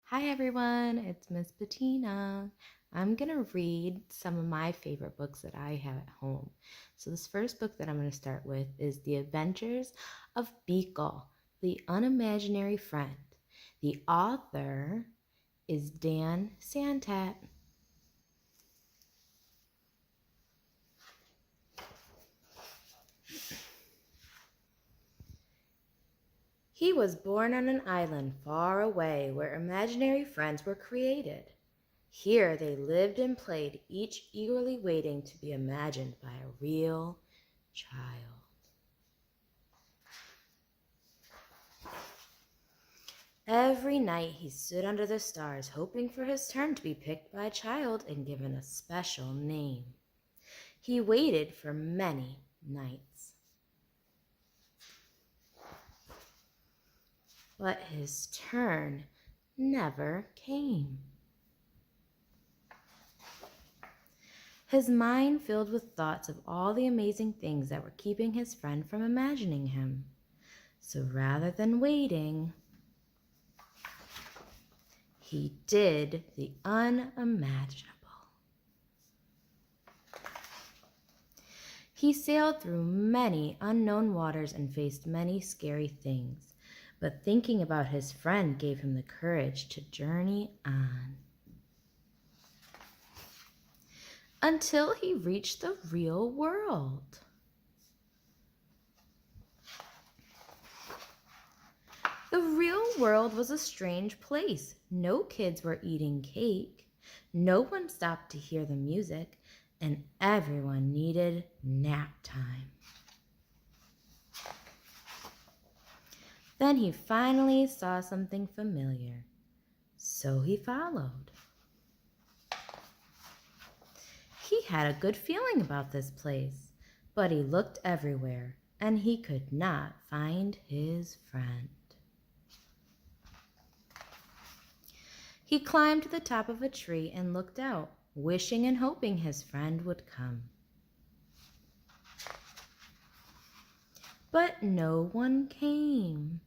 Hi everyone, it's Miss Bettina. I'm going to read some of my favorite books that I have at home. So this first book that I'm going to start with is The Adventures of Beekle, the Unimaginary Friend. The author is Dan Santat. He was born on an island far away where imaginary friends were created. Here they lived and played, each eagerly waiting to be imagined by a real child. Every night he stood under the stars, hoping for his turn to be picked by a child and given a special name. He waited for many nights, but his turn never came. His mind filled with thoughts of all the amazing things that were keeping his friend from imagining him. So rather than waiting, he did the unimaginable. He sailed through many unknown waters and faced many scary things, but thinking about his friend gave him the courage to journey on. Until he reached the real world. The real world was a strange place. No kids were eating cake. No one stopped to hear the music, and everyone needed nap time. Then he finally saw something familiar, so he followed. He had a good feeling about this place, but he looked everywhere, and he could not find his friend. He climbed to the top of a tree and looked out, wishing and hoping his friend would come. But no one came.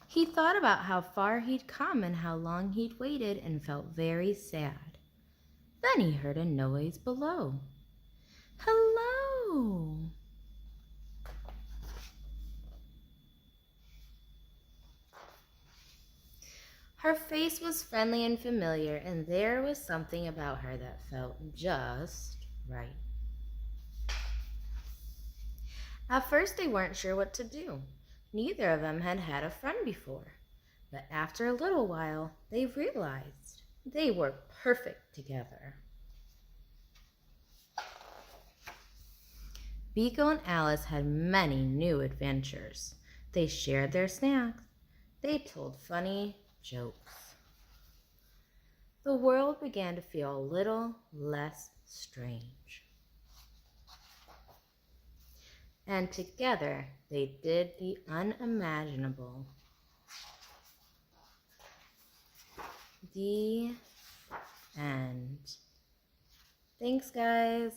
He thought about how far he'd come and how long he'd waited and felt very sad. Then he heard a noise below. Hello! Her face was friendly and familiar, and there was something about her that felt just right. At first, they weren't sure what to do. Neither of them had had a friend before. But after a little while, they realized they were perfect together. Beekle and Alice had many new adventures. They shared their snacks. They told funny jokes. The world began to feel a little less strange. And together they did the unimaginable. The end. Thanks, guys.